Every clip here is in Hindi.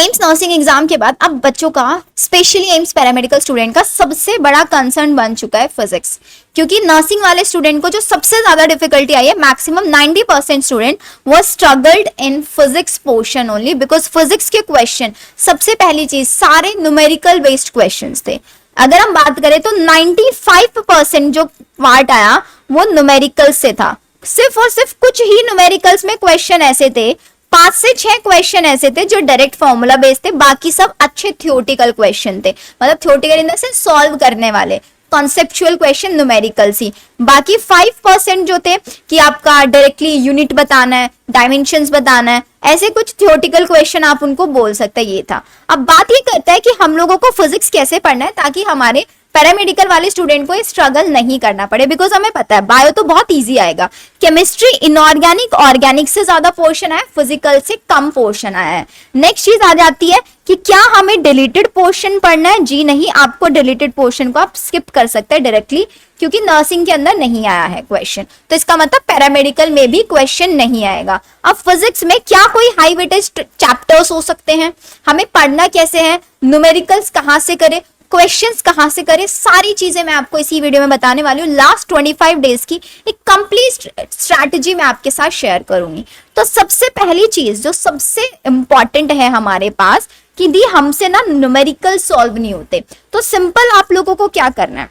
एम्स नर्सिंग एग्जाम के बाद अब बच्चों का स्पेशली एम्स पैरामेडिकल स्टूडेंट का सबसे बड़ा कंसर्न बन चुका है फिजिक्स, क्योंकि नर्सिंग वाले स्टूडेंट को जो सबसे ज्यादा डिफिकल्टी आई है, मैक्सिमम 90% स्टूडेंट वो struggled in physics portion only, because physics के क्वेश्चन सबसे पहली चीज सारे न्यूमेरिकल बेस्ड क्वेश्चंस थे। अगर हम बात करें तो 95% जो पार्ट आया वो न्यूमेरिकल से था। सिर्फ और सिर्फ कुछ ही न्यूमेरिकल्स में क्वेश्चन ऐसे थे, 5 से 6 क्वेश्चन ऐसे थे जो डायरेक्ट फॉर्मूला बेस्ड थे, बाकी सब अच्छे थियोरेटिकल क्वेश्चन थे, मतलब theoretical in the sense solve करने वाले कॉन्सेप्चुअल क्वेश्चन न्यूमेरिकल सी। बाकी 5% जो थे कि आपका डायरेक्टली यूनिट बताना है, डायमेंशंस बताना है, ऐसे कुछ थियोरेटिकल क्वेश्चन आप उनको बोल सकते हैं, ये था। अब बात ये करता है कि हम लोगों को फिजिक्स कैसे पढ़ना है ताकि हमारे पैरामेडिकल वाले स्टूडेंट को स्ट्रगल नहीं करना पड़े, बिकॉज हमें पता है बायो तो बहुत इजी आएगा, केमिस्ट्री इनऑर्गेनिक ऑर्गेनिक से ज्यादा पोर्शन है, फिजिकल से कम पोर्शन आया है। नेक्स्ट चीज आ जाती है कि क्या हमें डिलीटेड पोर्शन पढ़ना है? जी नहीं, आपको डिलीटेड पोर्शन को आप स्किप कर सकते हैं डायरेक्टली, क्योंकि नर्सिंग के अंदर नहीं आया है क्वेश्चन, तो इसका मतलब पैरामेडिकल में भी क्वेश्चन नहीं आएगा। अब फिजिक्स में क्या कोई हाई वेटेज चैप्टर्स हो सकते हैं? हमें पढ़ना कैसे है, न्यूमेरिकल्स कहां से करें, क्वेश्चंस कहां से करें, सारी चीजें मैं आपको इसी वीडियो में बताने वाली हूँ। लास्ट 25 डेज की एक कंप्लीट स्ट्रैटेजी मैं आपके साथ शेयर करूंगी। तो सबसे पहली चीज जो सबसे इंपॉर्टेंट है हमारे पास कि दी हमसे ना न्यूमेरिकल सॉल्व नहीं होते, तो सिंपल आप लोगों को क्या करना है,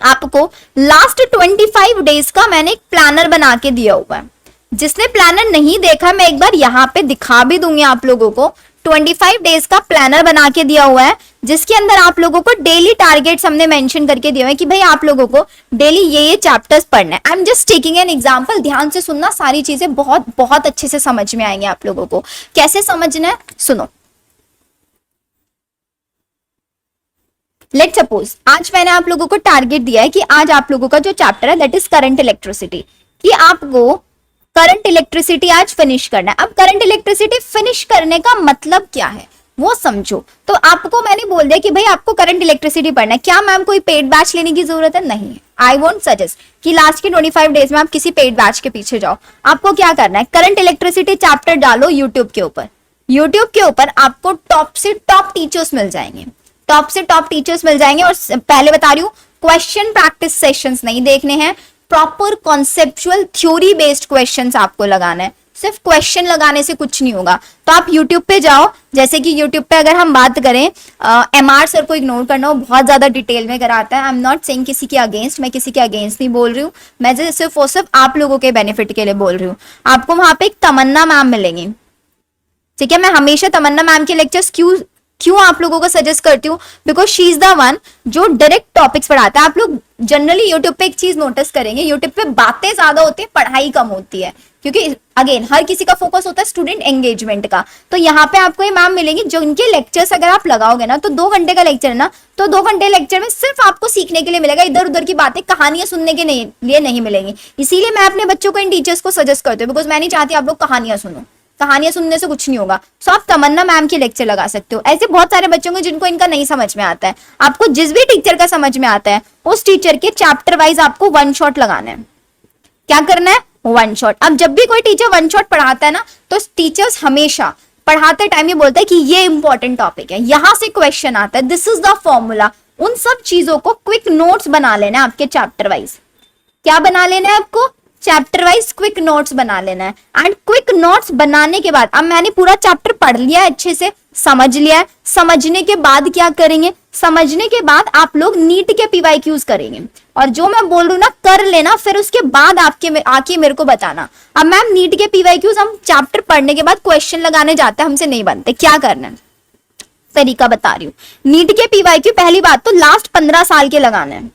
आपको लास्ट 25 डेज का मैंने एक प्लानर बना के दिया हुआ है। जिसने प्लानर नहीं देखा मैं एक बार यहाँ पे दिखा भी दूंगी आप लोगों को। 25 डेज का प्लानर बना के दिया हुआ है, जिसके अंदर आप लोगों को डेली टारगेट्स हमने मेंशन करके दिए हुए हैं कि भाई आप लोगों को डेली ये चैप्टर्स पढ़ना है। I am just taking an example, ध्यान से सुनना, सारी चीजें बहुत बहुत अच्छे से समझ में आएंगे आप लोगों को। कैसे समझना है सुनो। लेट सपोज आज मैंने आप लोगों को टारगेट दिया है कि आज आप लोगों का जो चैप्टर है दैट इज करंट इलेक्ट्रिसिटी, कि आपको करंट इलेक्ट्रिसिटी आज फिनिश करना है। अब करंट इलेक्ट्रिसिटी फिनिश करने का मतलब क्या है वो समझो। तो आपको मैंने बोल दिया कि भाई आपको करंट इलेक्ट्रिसिटी पढ़ना है। क्या मैम कोई पेड बैच लेने की जरूरत है? नहीं है। आई वोंट सजेस्ट कि लास्ट के 25 डेज में आप किसी पेड बैच के पीछे जाओ। आपको क्या करना है, करंट इलेक्ट्रिसिटी चैप्टर डालो यूट्यूब के ऊपर। यूट्यूब के ऊपर आपको टॉप से टॉप टीचर्स मिल जाएंगे, टॉप से टॉप टीचर्स मिल जाएंगे। और पहले बता रही हूँ, क्वेश्चन प्रैक्टिस सेशंस नहीं देखने हैं, proper conceptual theory based questions आपको लगाना है। सिर्फ क्वेश्चन लगाने से कुछ नहीं होगा। तो आप YouTube पे जाओ, जैसे कि YouTube पे अगर हम बात करें, MR सर को इग्नोर करना, वो बहुत ज्यादा डिटेल में कराता है। आई एम नॉट सेइंग किसी के अगेंस्ट, मैं किसी के अगेंस्ट नहीं बोल रही हूँ, मैं सिर्फ और सिर्फ आप लोगों के बेनिफिट के लिए बोल रही हूँ। आपको वहां पे एक तमन्ना मैम मिलेंगी, ठीक है। मैं हमेशा तमन्ना मैम के लेक्चर्स क्यों आप लोगों को सजेस्ट करती हूँ, because she is the one जो डायरेक्ट टॉपिक्स पढ़ाता है। आप लोग जनरली यूट्यूब पे एक चीज नोटिस करेंगे, यूट्यूब पे बातें ज्यादा होती है, पढ़ाई कम होती है, क्योंकि अगेन हर किसी का फोकस होता है स्टूडेंट एंगेजमेंट का। तो यहाँ पे आपको ये मैम मिलेंगी जो इनके लेक्चर्स अगर आप लगाओगे ना, तो 2 घंटे का लेक्चर है ना, तो 2 घंटे लेक्चर में सिर्फ आपको सीखने के लिए मिलेगा, इधर उधर की बातें कहानियां सुनने के लिए नहीं मिलेंगी। इसीलिए मैं अपने बच्चों को इन टीचर्स को सजेस्ट करती हूँ, बिकॉज मैं नहीं चाहती आप लोग कहानियां सुनो, कहानियां सुनने से कुछ नहीं होगा। सो आप तमन्ना मैम के लेक्चर लगा सकते हो। ऐसे बहुत सारे बच्चों को जिनको इनका नहीं समझ में आता है, आपको जिस भी टीचर का समझ में आता है उस टीचर के चैप्टर वाइज आपको 1 शॉट लगाना है। क्या करना है? 1 शॉट। अब जब भी कोई टीचर 1 शॉट पढ़ाता है ना, तो टीचर्स हमेशा पढ़ाते टाइम ये बोलता है कि ये इंपॉर्टेंट टॉपिक है, यहां से क्वेश्चन आता है, दिस इज द फॉर्मूला। उन सब चीजों को क्विक नोट्स बना लेना है आपके चैप्टर वाइज। क्या बना लेना है आपको? चैप्टर वाइज क्विक नोट्स बना लेना है। एंड क्विक नोट्स बनाने के बाद, अब मैंने पूरा चैप्टर पढ़ लिया है, अच्छे से समझ लिया है, समझने के बाद क्या करेंगे, समझने के बाद आप लोग नीट के PYQs करेंगे। और जो मैं बोल रही हूँ ना, कर लेना, फिर उसके बाद आके मेरे को बताना। अब मैम नीट के PYQs हम चैप्टर पढ़ने के बाद क्वेश्चन लगाने जाते हैं, हमसे नहीं बनते। क्या करना है, तरीका बता रही हूँ। नीट के PYQ पहली बात तो लास्ट 15 साल के लगाना है,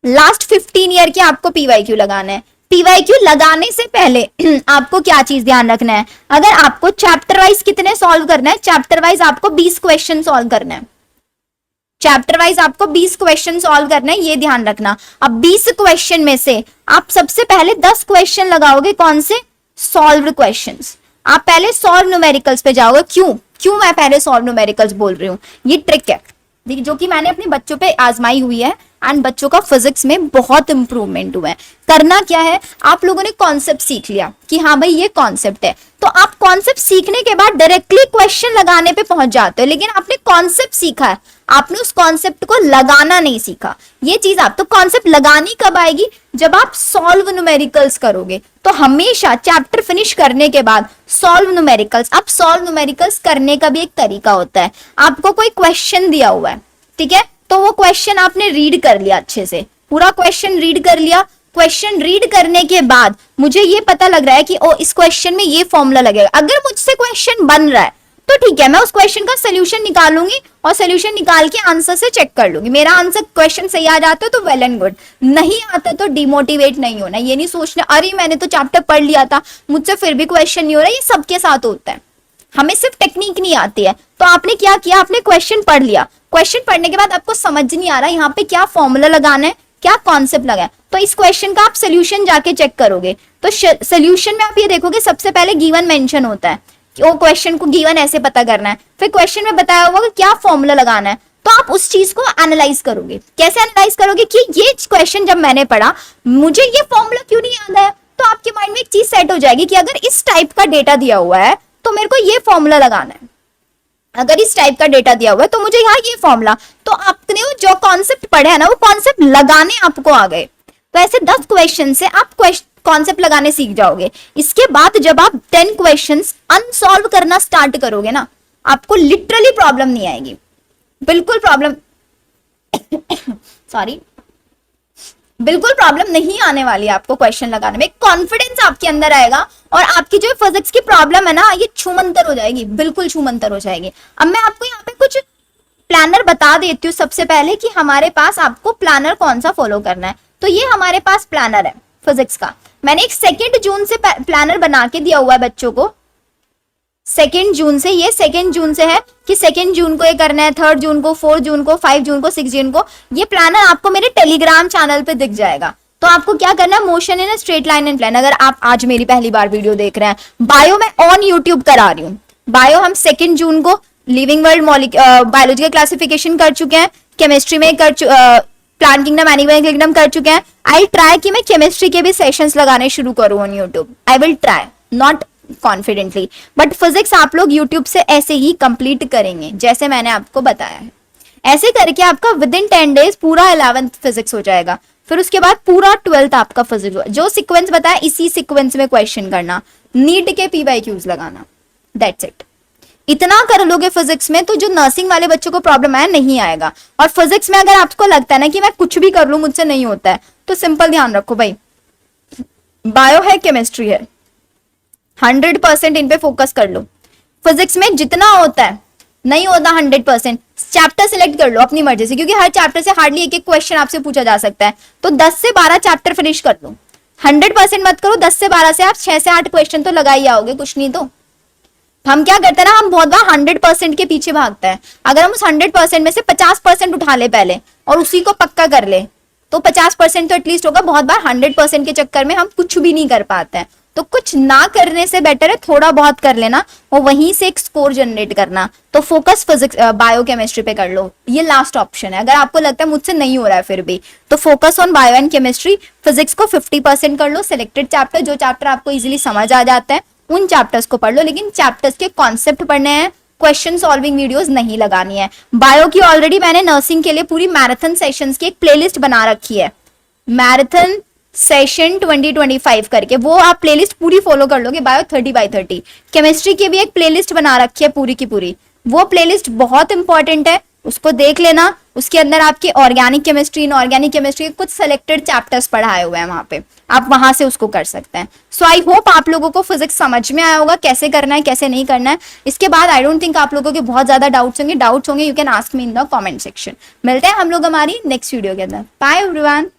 लास्ट 15 ईयर के आपको PYQ लगाना है। PYQ लगाने से पहले आपको क्या चीज ध्यान रखना है, अगर आपको चैप्टर वाइज कितने सॉल्व करना है, चैप्टर वाइज आपको 20 क्वेश्चन सॉल्व करना है। चैप्टर वाइज आपको 20 क्वेश्चन सॉल्व करना है, ये ध्यान रखना। अब 20 क्वेश्चन में से आप सबसे पहले 10 क्वेश्चन लगाओगे, कौन से? Solved questions. आप पहले सॉल्व न्यूमेरिकल्स पे जाओगे। क्यों मैं पहले सॉल्व न्यूमेरिकल्स बोल रही हूँ? ये ट्रिक है जो कि मैंने अपने बच्चों पे आजमाई हुई है। एंड बच्चों का फिजिक्स में बहुत इंप्रूवमेंट हुआ है। करना क्या है, आप लोगों ने कॉन्सेप्ट सीख लिया कि हाँ भाई ये कॉन्सेप्ट है, तो आप कॉन्सेप्ट सीखने के बाद डायरेक्टली क्वेश्चन लगाने पे पहुंच जाते हो, लेकिन आपने कॉन्सेप्ट सीखा है, आपने उस कॉन्सेप्ट को लगाना नहीं सीखा। ये चीज आप तो कॉन्सेप्ट लगानी कब आएगी, जब आप सॉल्व न्यूमेरिकल्स करोगे। तो हमेशा चैप्टर फिनिश करने के बाद सॉल्व न्यूमेरिकल्स। अब सॉल्व न्यूमेरिकल्स करने का भी एक तरीका होता है। आपको कोई क्वेश्चन दिया हुआ है, ठीक है, तो वो क्वेश्चन आपने रीड कर लिया, अच्छे से पूरा क्वेश्चन रीड कर लिया। क्वेश्चन रीड करने के बाद मुझे ये पता लग रहा है कि ओ इस क्वेश्चन में ये फॉर्मूला लगेगा। अगर मुझसे क्वेश्चन बन रहा है तो ठीक है, मैं उस क्वेश्चन का सोल्यूशन निकालूंगी और सोल्यूशन निकाल के आंसर से चेक कर लूंगी। मेरा आंसर क्वेश्चन सही आ जाता है तो वेल एंड गुड, नहीं आता तो डिमोटिवेट नहीं होना। ये नहीं सोचना अरे मैंने तो चैप्टर पढ़ लिया था, मुझसे फिर भी क्वेश्चन नहीं हो रहा। ये सबके साथ होता है, हमें सिर्फ टेक्निक नहीं आती है। तो आपने क्या किया, आपने क्वेश्चन पढ़ लिया, क्वेश्चन पढ़ने के बाद आपको समझ नहीं आ रहा यहाँ पे क्या फॉर्मूला लगाना है, क्या कॉन्सेप्ट लगा है, तो इस क्वेश्चन का आप सोल्यूशन जाके चेक करोगे। तो सोल्यूशन में आप ये देखोगे सबसे पहले गिवन मेंशन होता है कि वो क्वेश्चन को गिवन ऐसे पता करना है, फिर क्वेश्चन में बताया होगा कि क्या फॉर्मूला लगाना है। तो आप उस चीज को एनालाइज करोगे। कैसे एनालाइज करोगे कि ये क्वेश्चन जब मैंने पढ़ा मुझे ये फॉर्मूला क्यों नहीं याद है। तो आपके माइंड में एक चीज सेट हो जाएगी कि अगर इस टाइप का डेटा दिया हुआ है तो मेरे को ये फॉर्मूला लगाना है, अगर इस टाइप का डेटा दिया हुआ है तो मुझे यहाँ ये फॉर्मूला। तो आपने जो कॉन्सेप्ट पढ़े है ना, वो कॉन्सेप्ट लगाने आपको आ गए। तो ऐसे 10 क्वेश्चन से आप कॉन्सेप्ट लगाने सीख जाओगे। इसके बाद जब आप 10 क्वेश्चंस अनसॉल्व करना स्टार्ट करोगे ना, आपको लिटरली प्रॉब्लम नहीं आएगी, बिल्कुल प्रॉब्लम सॉरी बिल्कुल प्रॉब्लम नहीं आने वाली है आपको क्वेश्चन लगाने में। कॉन्फिडेंस आपके अंदर आएगा और आपकी जो फिजिक्स की प्रॉब्लम है ना, ये छूमंतर हो जाएगी, बिल्कुल छूमंतर हो जाएगी। अब मैं आपको यहाँ पे कुछ प्लानर बता देती हूँ सबसे पहले कि हमारे पास आपको प्लानर कौन सा फॉलो करना है। तो ये हमारे पास प्लानर है फिजिक्स का। मैंने एक 2 जून से प्लानर बना के दिया हुआ है बच्चों को। 2 जून से, ये 2 जून से है कि 2 जून को ये करना है, 3 जून को, 4 जून को, 5 जून को, 6 जून को। ये प्लानर आपको मेरे टेलीग्राम चैनल पे दिख जाएगा। तो आपको क्या करना है, motion in straight line and plan. अगर आप आज मेरी पहली बार वीडियो देख रहे हैं, बायो में ऑन यूट्यूब करा रही हूँ। बायो हम 2 जून को लिविंग वर्ल्ड बायोलॉजी का क्लासिफिकेशन कर चुके हैं, केमिस्ट्री में प्लांट किंगडम, एनिमल किंगडम कर चुके हैं। आई ट्राई कि मैं केमिस्ट्री के भी सेशंस लगाने शुरू करूँ on YouTube. I will try, not confidently, but physics आप लोग यूट्यूब से ऐसे ही कंप्लीट करेंगे जैसे मैंने आपको बताया है। ऐसे करके आपका विद इन 10 डेज पूरा 11th फिजिक्स हो जाएगा। फिर उसके बाद पूरा 12th आपका फिजिक्स हो। जो सीक्वेंस बताया इसी सीक्वेंस में क्वेश्चन करना, नीट के PYQs लगाना, दैट्स इट। इतना कर लोगे फिजिक्स में तो जो नर्सिंग वाले बच्चों को प्रॉब्लम आया नहीं आएगा। और फिजिक्स में अगर आपको लगता है ना कि मैं कुछ भी कर लूं मुझसे नहीं होता है, तो सिंपल ध्यान रखो भाई, बायो है, केमिस्ट्री है, 100% इन पे फोकस कर लो। फिजिक्स में जितना होता है नहीं होता 100%, चैप्टर सिलेक्ट कर लो अपनी मर्जी से, क्योंकि हर चैप्टर से हार्डली एक क्वेश्चन आपसे पूछा जा सकता है। तो 10 से 12 चैप्टर फिनिश कर लो, 100% मत करो। 10 से 12 से आप 6 से 8 क्वेश्चन तो लगा ही आओगे, कुछ नहीं तो। हम क्या करते हैं ना, हम बहुत बार 100% के पीछे भागते हैं। अगर हम उस 100% में से 50% उठा ले पहले और उसी को पक्का कर ले तो 50% तो एटलीस्ट होगा। बहुत बार 100% के चक्कर में हम कुछ भी नहीं कर पाते हैं। तो कुछ ना करने से बेटर है थोड़ा बहुत कर लेना और वहीं से एक स्कोर जनरेट करना। तो फोकस फिजिक्स बायोकेमिस्ट्री पे कर लो, ये लास्ट ऑप्शन है। अगर आपको लगता है मुझसे नहीं हो रहा है फिर भी, तो focus on bio and chemistry. Physics को 50% कर लो, सिलेक्टेड चैप्टर, जो चैप्टर आपको इजीली समझ आ जाता है उन चैप्टर्स को पढ़ लो, लेकिन चैप्टर्स के कॉन्सेप्ट पढ़ने हैं, क्वेश्चन सॉल्विंग वीडियोस नहीं लगानी है। बायो की ऑलरेडी मैंने नर्सिंग के लिए पूरी मैराथन सेशंस की एक प्लेलिस्ट बना रखी है, मैराथन सेशन 2025 करके, वो आप प्लेलिस्ट पूरी फॉलो कर लोगे। बायो 30/30। केमिस्ट्री की भी एक प्लेलिस्ट बना रखी है पूरी की पूरी, वो प्लेलिस्ट बहुत इंपॉर्टेंट है, उसको देख लेना। उसके अंदर आपके ऑर्गेनिक केमिस्ट्री, इनऑर्गेनिक केमिस्ट्री के कुछ सेलेक्टेड चैप्टर्स पढ़ाए हुए हैं वहां पे, आप वहां से उसको कर सकते हैं। सो आई होप आप लोगों को फिजिक्स समझ में आया होगा, कैसे करना है कैसे नहीं करना है। इसके बाद आई डोंट थिंक आप लोगों के बहुत ज्यादा डाउट्स होंगे, you can ask me in the comment section. मिलते हैं हम लोग हमारी नेक्स्ट वीडियो के अंदर। Bye everyone.